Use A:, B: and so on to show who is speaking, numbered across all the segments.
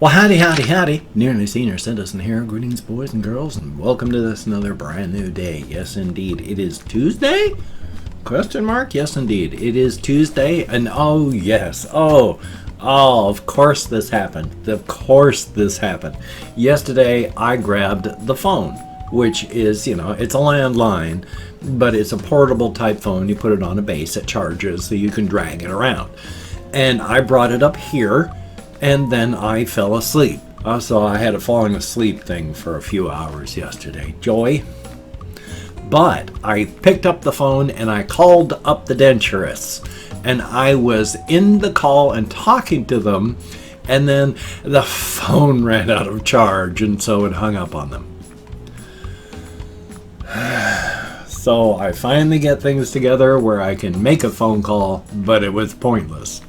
A: Well, howdy, howdy, howdy. Nearly Senior Citizen here. Greetings, boys and girls, and welcome to this another brand new day. Yes, indeed. It is Tuesday? Question mark? Yes, indeed. It is Tuesday, and oh, yes. Oh, of course this happened. Of course this happened. Yesterday, I grabbed the phone, which is, it's a landline, but it's a portable type phone. You put it on a base, it charges, so you can drag it around. And I brought it up here, and then I fell asleep. So I had a falling asleep thing for a few hours yesterday. Joy. But I picked up the phone and I called up the denturists. And I was in the call and talking to them. And then the phone ran out of charge, and so it hung up on them. So I finally get things together where I can make a phone call, but it was pointless.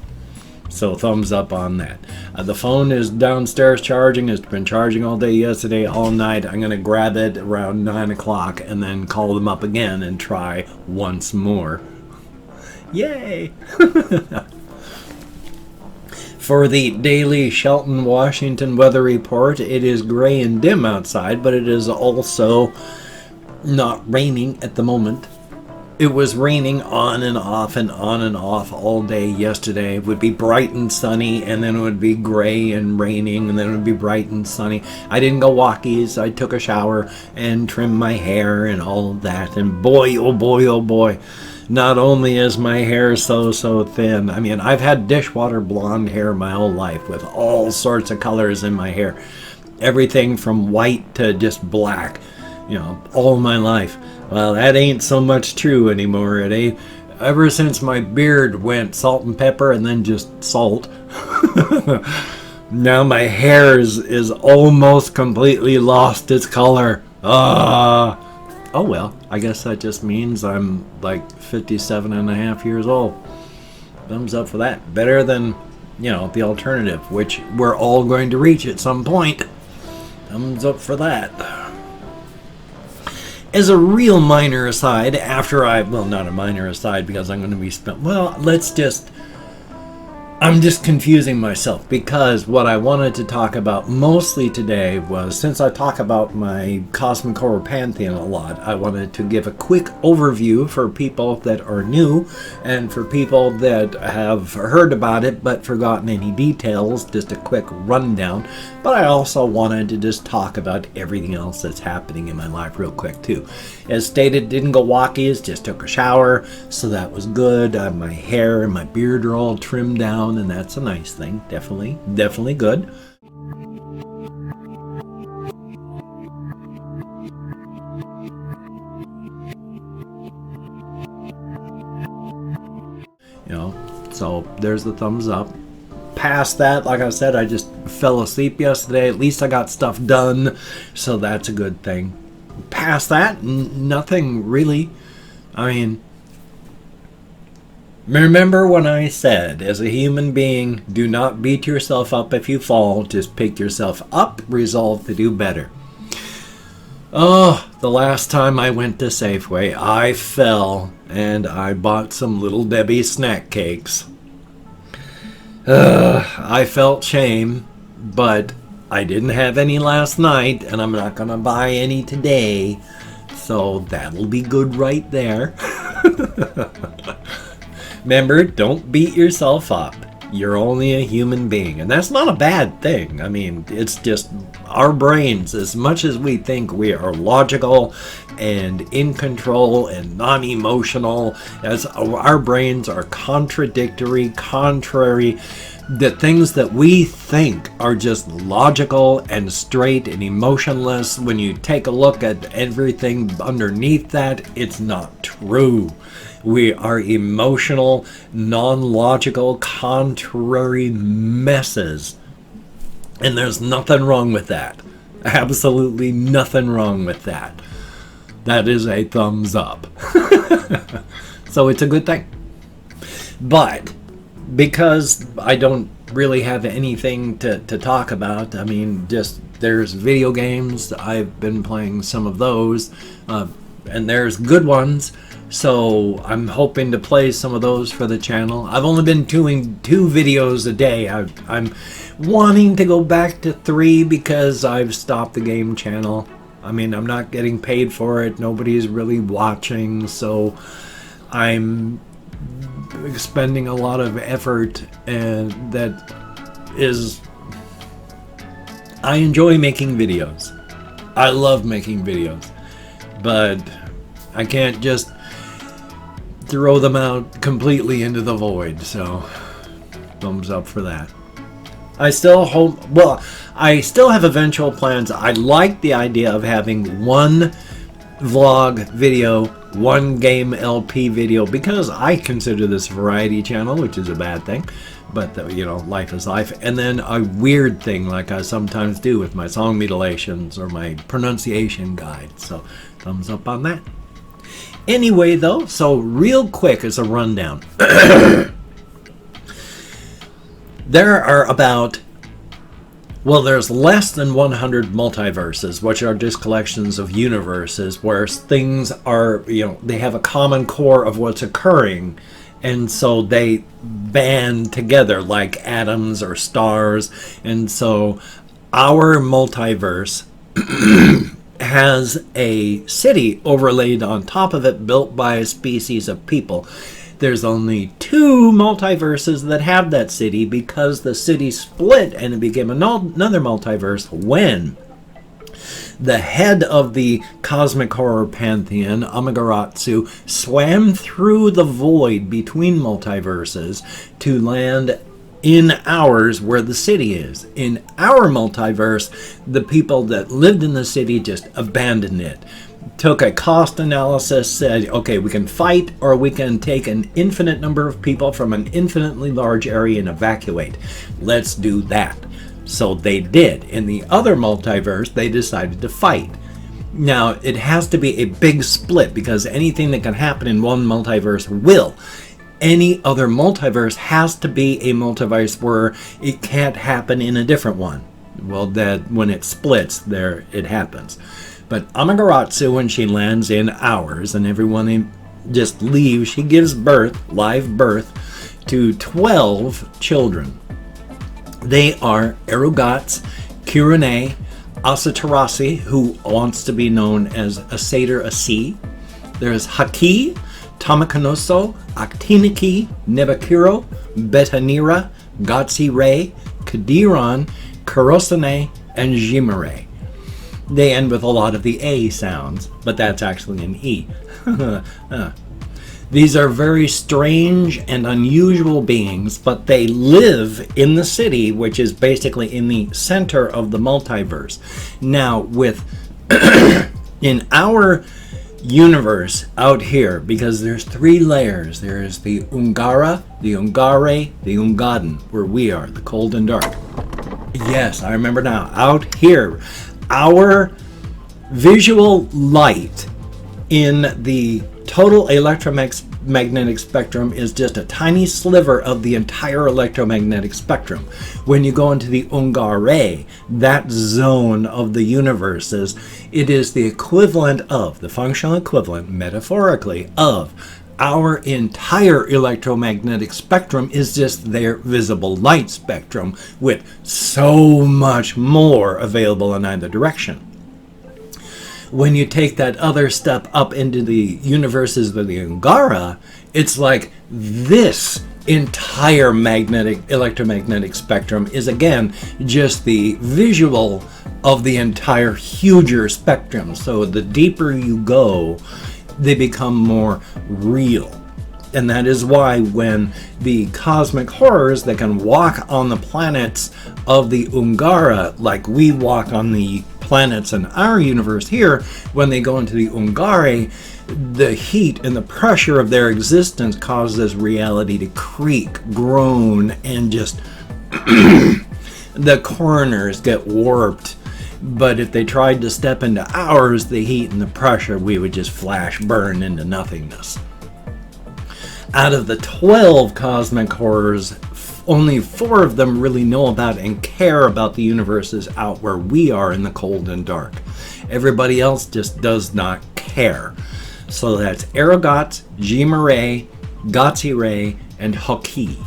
A: So thumbs up on that. The phone is downstairs charging. It's been charging all day yesterday, all night. I'm going to grab it around 9 o'clock and then call them up again and try once more. Yay! For the daily Shelton, Washington weather report, it is gray and dim outside, but it is also not raining at the moment. It was raining on and off and on and off all day yesterday. It would be bright and sunny, and then it would be gray and raining, and then it would be bright and sunny. I didn't go walkies. I took a shower and trimmed my hair and all of that. And boy, oh boy, oh boy. Not only is my hair so thin. I mean, I've had dishwater blonde hair my whole life with all sorts of colors in my hair. Everything from white to just black, all my life. Well, that ain't so much true anymore. It ain't. Ever since my beard went salt and pepper and then just salt, now my hair is almost completely lost its color. Oh well, I guess that just means I'm like 57 and a half years old. Thumbs up for that. Better than, the alternative, which we're all going to reach at some point. Thumbs up for that. As a real minor aside, not a minor aside because I'm going to be I'm just confusing myself because what I wanted to talk about mostly today was, since I talk about my Cosmic Horror Pantheon a lot, I wanted to give a quick overview for people that are new and for people that have heard about it but forgotten any details, just a quick rundown. But I also wanted to just talk about everything else that's happening in my life real quick too. As stated, didn't go walkies, just took a shower, so that was good. My hair and my beard are all trimmed down, and that's a nice thing. Definitely good. So there's the thumbs up. Past that, like I said, I just fell asleep yesterday. At least I got stuff done, so that's a good thing. Past that, nothing really. I mean, remember when I said, as a human being, do not beat yourself up if you fall, just pick yourself up, resolve to do better. Oh, the last time I went to Safeway, I fell and I bought some Little Debbie snack cakes. I felt shame, but I didn't have any last night, and I'm not going to buy any today, so that'll be good right there. Remember, don't beat yourself up. You're only a human being, and that's not a bad thing. I mean, it's just our brains, as much as we think we are logical and in control and non-emotional, as our brains are contrary. The things that we think are just logical and straight and emotionless, when you take a look at everything underneath that, it's not true. We are emotional, non-logical, contrary messes. And there's nothing wrong with that. Absolutely nothing wrong with that. That is a thumbs up. So it's a good thing. But because I don't really have anything to talk about, I mean, just there's video games. I've been playing some of those. And there's good ones. So I'm hoping to play some of those for the channel. I've only been doing 2 videos a day. I'm wanting to go back to 3 because I've stopped the game channel. I mean, I'm not getting paid for it. Nobody's really watching, so I'm expending a lot of effort, and that is... I enjoy making videos. I love making videos, but I can't just throw them out completely into the void, so thumbs up for that. I still hope, well, I still have eventual plans. I like the idea of having one vlog video, one game LP video, because I consider this a variety channel, which is a bad thing, but you know, life is life. And then a weird thing like I sometimes do with my song mutilations or my pronunciation guide. So thumbs up on that. Anyway though, so real quick as a rundown. There are about, well, there's less than 100 multiverses, which are just collections of universes where things are, you know, they have a common core of what's occurring, and so they band together like atoms or stars. And so our multiverse has a city overlaid on top of it, built by a species of people. There's only 2 multiverses that have that city, because the city split and it became another multiverse when the head of the cosmic horror pantheon, Amaterasu, swam through the void between multiverses to land in ours, where the city is. In our multiverse, the people that lived in the city just abandoned it. Took a cost analysis, said, okay, we can fight, or we can take an infinite number of people from an infinitely large area and evacuate. Let's do that. So they did. In the other multiverse, they decided to fight. Now, it has to be a big split, because anything that can happen in one multiverse will. Any other multiverse has to be a multiverse where it can't happen in a different one. Well, that when it splits, there it happens. But Amaterasu, when she lands in ours and everyone just leaves, she gives birth, live birth, to 12 children. They are Erugatz, Kirune, Asatarasi, who wants to be known as a satyr, a sea. There's Haki, Tamakanoso, Actiniki, Nebakiro, Betanira, Gatsi-Re, Kadiron, Kurosane, and Jimare. They end with a lot of the A sounds, but that's actually an E. These are very strange and unusual beings, but they live in the city, which is basically in the center of the multiverse. Now, with in our universe out here, because there's 3 layers. There is the Ungara, the Ungare, the Ungaden, where we are, the cold and dark. Yes, I remember now. Out here, our visual light in the total electromagnetic spectrum is just a tiny sliver of the entire electromagnetic spectrum. When you go into the Ungare, that zone of the universes, it is the equivalent of, the functional equivalent, metaphorically, of our entire electromagnetic spectrum is just their visible light spectrum, with so much more available in either direction. When you take that other step up into the universes of the Ungara, it's like this entire electromagnetic spectrum is again just the visual of the entire huger spectrum. So the deeper you go, they become more real. And that is why when the cosmic horrors that can walk on the planets of the Ungara, like we walk on the planets in our universe here, when they go into the Ungare, the heat and the pressure of their existence causes reality to creak, groan, and just the corners get warped. But if they tried to step into ours, the heat and the pressure, we would just flash burn into nothingness. Out of the 12 cosmic horrors, only 4 of them really know about and care about the universes out where we are in the cold and dark. Everybody else just does not care. So that's Erugatz, Jimare, Gatsi-Re, and Hoki.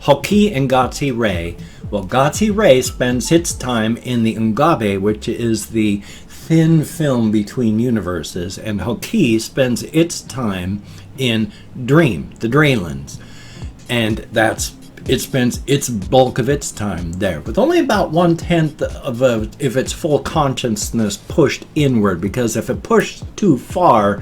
A: Hoki and Gatsi-Re Well, Gotzi Ray spends its time in the Ungabe, which is the thin film between universes, and Hoki spends its time in Dream, the Draylands. And it spends its bulk of its time there, with only about 1/10 of its full consciousness pushed inward, because if it pushed too far,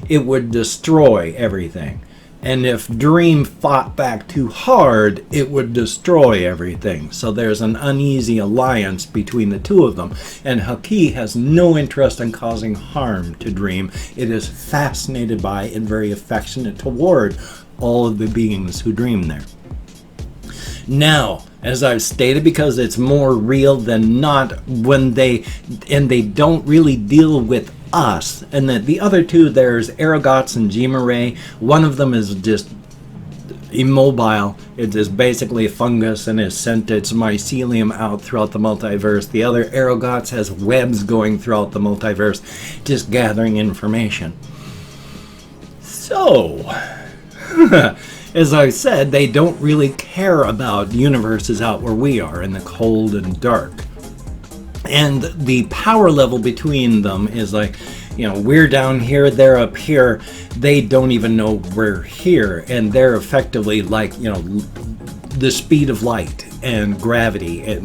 A: it would destroy everything. And if Dream fought back too hard, it would destroy everything. So there's an uneasy alliance between the two of them. And Hoki has no interest in causing harm to Dream. It is fascinated by and very affectionate toward all of the beings who dream there. Now, as I've stated, because it's more real than not, they don't really deal with us. And the other two, there's Erogots and Jimare. One of them is just immobile. It is basically a fungus and has sent its mycelium out throughout the multiverse. The other, Erogots, has webs going throughout the multiverse, just gathering information. So, as I said, they don't really care about universes out where we are in the cold and dark. And the power level between them is like, we're down here, they're up here. They don't even know we're here. And they're effectively like, the speed of light and gravity.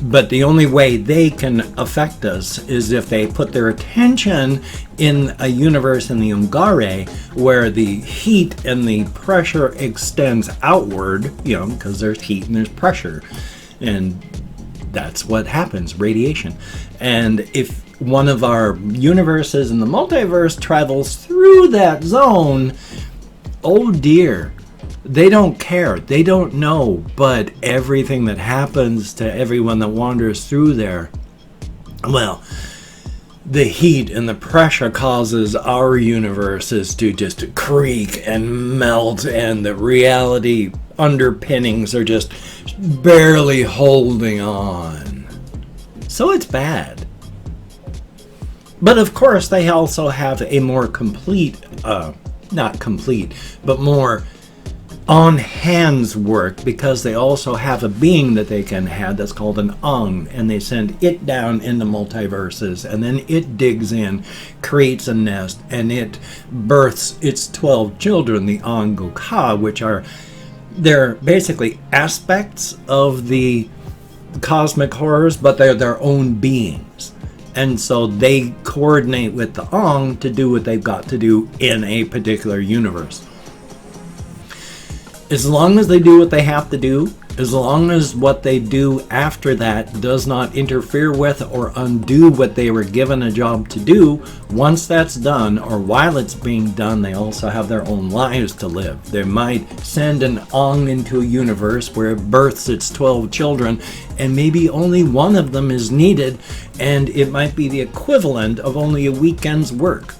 A: But the only way they can affect us is if they put their attention in a universe in the Ungare where the heat and the pressure extends outward, because there's heat and there's pressure. And that's what happens, radiation. And if one of our universes in the multiverse travels through that zone, oh dear. They don't care. They don't know. But everything that happens to everyone that wanders through there, well, the heat and the pressure causes our universes to just creak and melt, and the reality underpinnings are just barely holding on. So it's bad. But of course, they also have a more complete, not complete, but more on hands work, because they also have a being that they can have that's called an Ung, and they send it down into multiverses, and then it digs in, creates a nest, and it births its 12 children, the Angoka, which they're basically aspects of the cosmic horrors, but they're their own beings. And so they coordinate with the Ong to do what they've got to do in a particular universe. As long as they do what they have to do, as long as what they do after that does not interfere with or undo what they were given a job to do, once that's done, or while it's being done, they also have their own lives to live. They might send an Ong into a universe where it births its 12 children, and maybe only one of them is needed, and it might be the equivalent of only a weekend's work.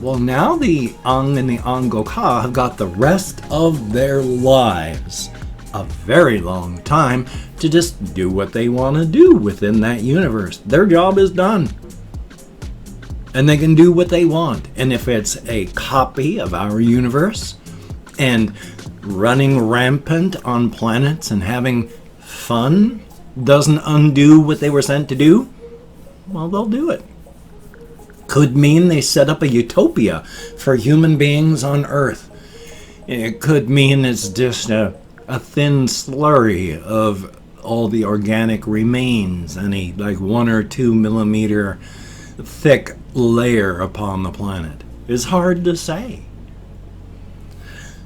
A: Well, now the Ong and the Angoka have got the rest of their lives, a very long time, to just do what they want to do within that universe. Their job is done. And they can do what they want. And if it's a copy of our universe and running rampant on planets and having fun doesn't undo what they were sent to do, well, they'll do it. Could mean they set up a utopia for human beings on Earth. It could mean it's just a thin slurry of all the organic remains and a 1 or 2 millimeter thick layer upon the planet. It's hard to say.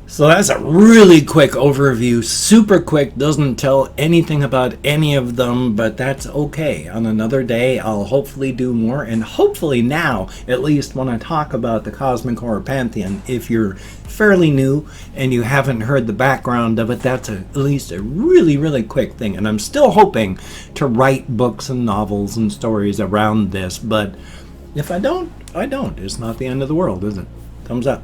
A: So that's a really quick overview, super quick, doesn't tell anything about any of them, but that's okay. On another day, I'll hopefully do more, and hopefully now, at least when I talk about the Cosmic Horror Pantheon, if you're fairly new and you haven't heard the background of it, that's at least a really, really quick thing. And I'm still hoping to write books and novels and stories around this, but if I don't, I don't. It's not the end of the world, is it? Thumbs up.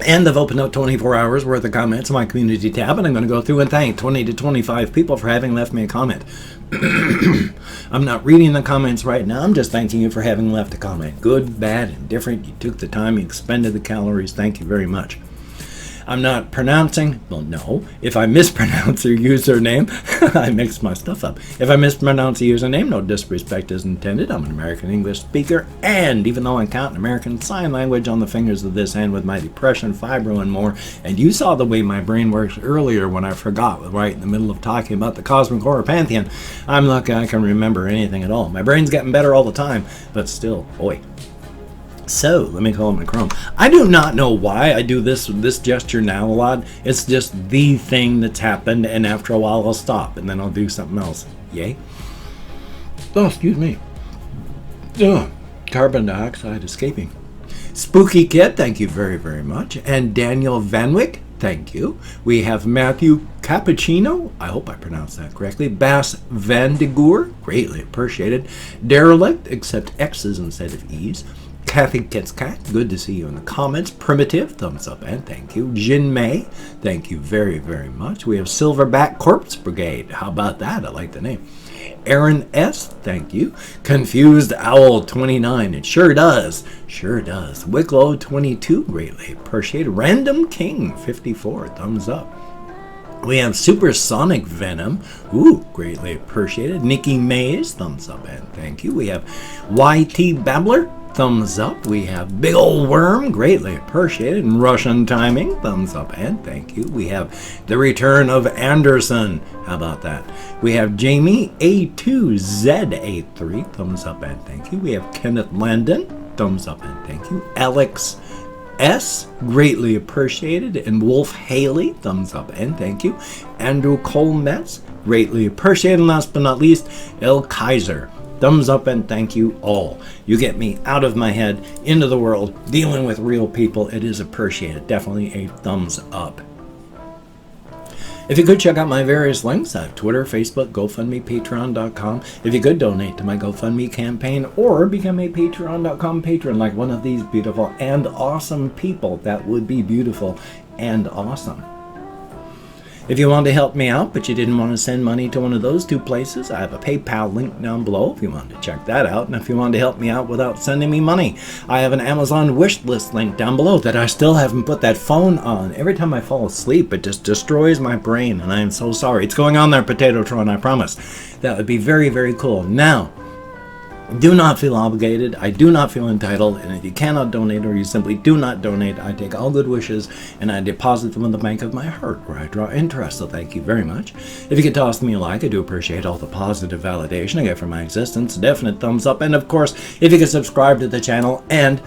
A: And I've opened up 24 hours worth of comments in my community tab, and I'm going to go through and thank 20 to 25 people for having left me a comment. I'm not reading the comments right now. I'm just thanking you for having left a comment. Good, bad, indifferent. You took the time. You expended the calories. Thank you very much. I'm not pronouncing, well, no. If I mispronounce your username, I mix my stuff up. If I mispronounce the username, no disrespect is intended. I'm an American English speaker, and even though I count American Sign Language on the fingers of this hand with my depression, fibro, and more, and you saw the way my brain works earlier when I forgot right in the middle of talking about the Cosmic Horror Pantheon, I'm lucky I can remember anything at all. My brain's getting better all the time, but still, boy. So, let me call it my Chrome. I do not know why I do this gesture now a lot. It's just the thing that's happened, and after a while I'll stop, and then I'll do something else. Yay. Oh, excuse me. Oh, carbon dioxide escaping. Spooky Kid, thank you very, very much. And Daniel Vanwick, thank you. We have Matthew Cappuccino, I hope I pronounced that correctly. Bass Vandegoor, greatly appreciated. Derelict, except X's instead of E's. Kathy Gets Cat, good to see you in the comments. Primitive, thumbs up and thank you. Jin May, thank you very, very much. We have Silverback Corpse Brigade. How about that? I like the name. Aaron S, thank you. Confused Owl 29, it sure does. Sure does. Wicklow 22, greatly appreciated. Random King 54, thumbs up. We have Supersonic Venom. Ooh, greatly appreciated. Nikki Mays, thumbs up and thank you. We have YT Babbler, thumbs up. We have Big Ol' Worm, greatly appreciated. And Russian Timing, thumbs up and thank you. We have The Return of Anderson. How about that? We have Jamie A2Z83, thumbs up and thank you. We have Kenneth Landon, thumbs up and thank you. Alex S, greatly appreciated. And Wolf Haley, thumbs up and thank you. Andrew Colmetz, greatly appreciated. And last but not least, El Kaiser, thumbs up and thank you all. You get me out of my head, into the world, dealing with real people. It is appreciated. Definitely a thumbs up. If you could check out my various links, I have Twitter, Facebook, GoFundMe, Patreon.com. If you could donate to my GoFundMe campaign or become a Patreon.com patron like one of these beautiful and awesome people, that would be beautiful and awesome. If you want to help me out, but you didn't want to send money to one of those two places, I have a PayPal link down below if you want to check that out. And if you want to help me out without sending me money, I have an Amazon wish list link down below that I still haven't put that phone on. Every time I fall asleep, it just destroys my brain, and I am so sorry. It's going on there, Potato-tron, I promise. That would be very, very cool. Now, do not feel obligated. I do not feel entitled. And if you cannot donate or you simply do not donate, I take all good wishes and I deposit them in the bank of my heart where I draw interest. So thank you very much. If you could toss me a like, I do appreciate all the positive validation I get for my existence. Definite thumbs up. And of course, if you could subscribe to the channel and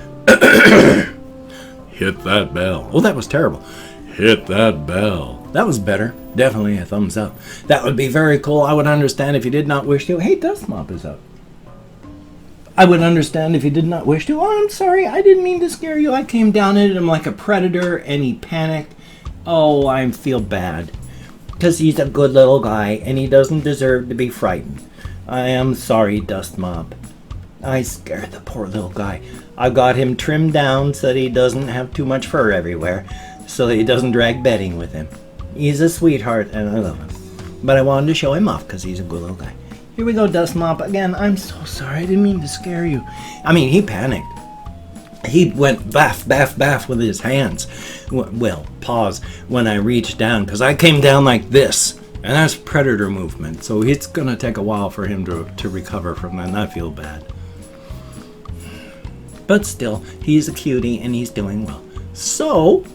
A: hit that bell. Oh, that was terrible. Hit that bell. That was better. Definitely a thumbs up. That would be very cool. I would understand if you did not wish to. Hey, Dust Mop is up. I would understand if you did not wish to. Oh, I'm sorry. I didn't mean to scare you. I came down at him like a predator and he panicked. Oh, I feel bad. Because he's a good little guy and he doesn't deserve to be frightened. I am sorry, Dust Mop. I scared the poor little guy. I got him trimmed down so that he doesn't have too much fur everywhere. So that he doesn't drag bedding with him. He's a sweetheart and I love him. But I wanted to show him off because he's a good little guy. Here we go, Dust Mop. Again, I'm so sorry. I didn't mean to scare you. I mean, he panicked. He went baff, baff, baff with his hands. Well, pause when I reached down, because I came down like this. And that's predator movement. So it's going to take a while for him to recover from that, and I feel bad. But still, he's a cutie, and he's doing well. So,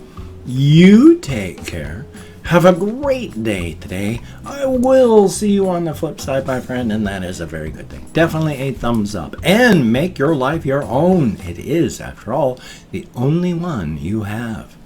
A: you take care. Have a great day today. I will see you on the flip side, my friend, and that is a very good thing. Definitely a thumbs up. And make your life your own. It is, after all, the only one you have.